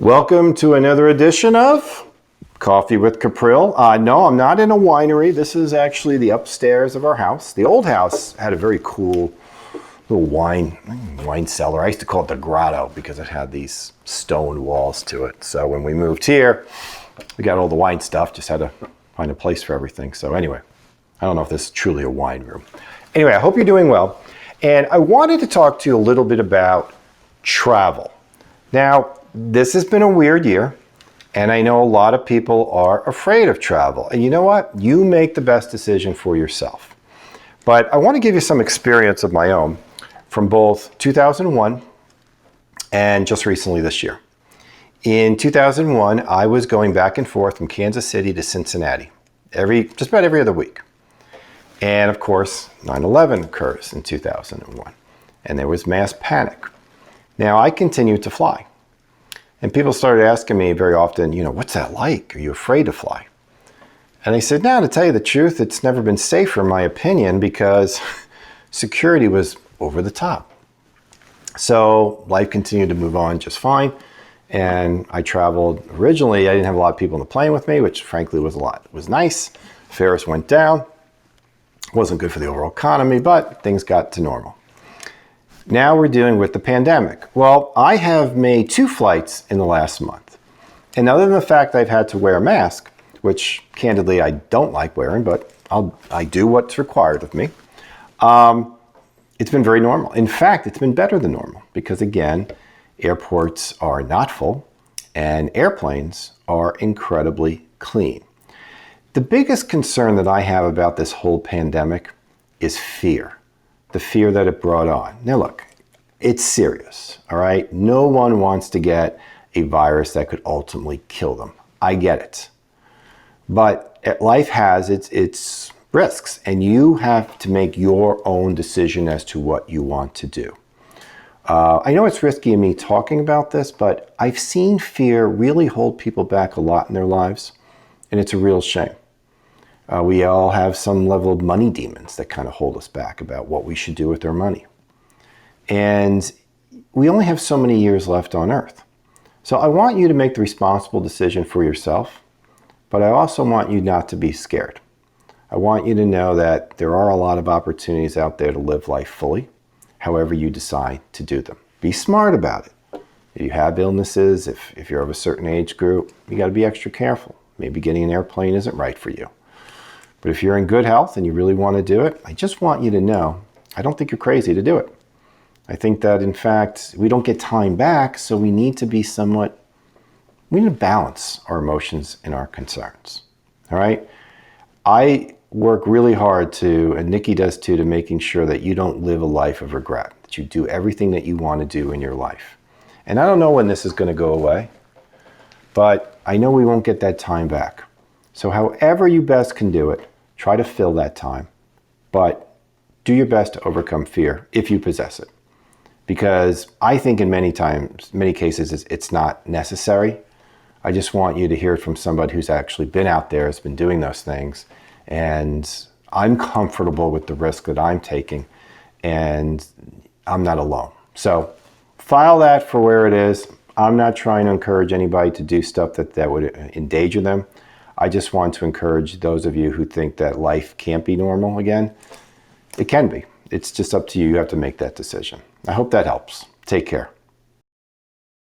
Welcome to another edition of Coffee with Capril. No, I'm not in a winery. This is actually the upstairs of our house. The old house had a very cool little wine cellar. I used to call it the grotto because it had these stone walls to it. So when we moved here, we got all the wine stuff, just had to find a place for everything. So anyway, I don't know if this is truly a wine room. Anyway, I hope you're doing well. And I wanted to talk to you a little bit about travel. Now, this has been a weird year, and I know a lot of people are afraid of travel. And you know what? You make the best decision for yourself. But I want to give you some experience of my own from both 2001 and just recently this year. In 2001, I was going back and forth from Kansas City to Cincinnati just about every other week. And of course, 9/11 occurs in 2001, and there was mass panic. Now, I continued to fly. And people started asking me very often, what's that like? Are you afraid to fly? And I said, no, to tell you the truth, it's never been safer in my opinion because security was over the top. So life continued to move on just fine. And I traveled originally, I didn't have a lot of people on the plane with me, which frankly was a lot. It was nice. Fares went down. Wasn't good for the overall economy, but things got to normal. Now we're dealing with the pandemic. Well, I have made 2 flights in the last month. And other than the fact I've had to wear a mask, which candidly I don't like wearing, but I do what's required of me, it's been very normal. In fact, it's been better than normal because again, airports are not full and airplanes are incredibly clean. The biggest concern that I have about this whole pandemic is fear. The fear that it brought on. Now look, it's serious, all right? No one wants to get a virus that could ultimately kill them. I get it. But life has its risks, and you have to make your own decision as to what you want to do. I know it's risky in me talking about this, but I've seen fear really hold people back a lot in their lives, and it's a real shame. We all have some level of money demons that kind of hold us back about what we should do with our money. And we only have so many years left on earth. So I want you to make the responsible decision for yourself, but I also want you not to be scared. I want you to know that there are a lot of opportunities out there to live life fully, however you decide to do them. Be smart about it. If you have illnesses, if you're of a certain age group, you got to be extra careful. Maybe getting an airplane isn't right for you. But if you're in good health and you really want to do it, I just want you to know, I don't think you're crazy to do it. I think that in fact, we don't get time back, so we need to balance our emotions and our concerns, all right? I work really hard and Nikki does too, to making sure that you don't live a life of regret, that you do everything that you want to do in your life. And I don't know when this is going to go away, but I know we won't get that time back. So however you best can do it, try to fill that time, but do your best to overcome fear if you possess it. Because I think in many cases, it's not necessary. I just want you to hear it from somebody who's actually been out there, has been doing those things, and I'm comfortable with the risk that I'm taking, and I'm not alone. So file that for where it is. I'm not trying to encourage anybody to do stuff that would endanger them. I just want to encourage those of you who think that life can't be normal again. It can be. It's just up to you. You have to make that decision. I hope that helps. Take care.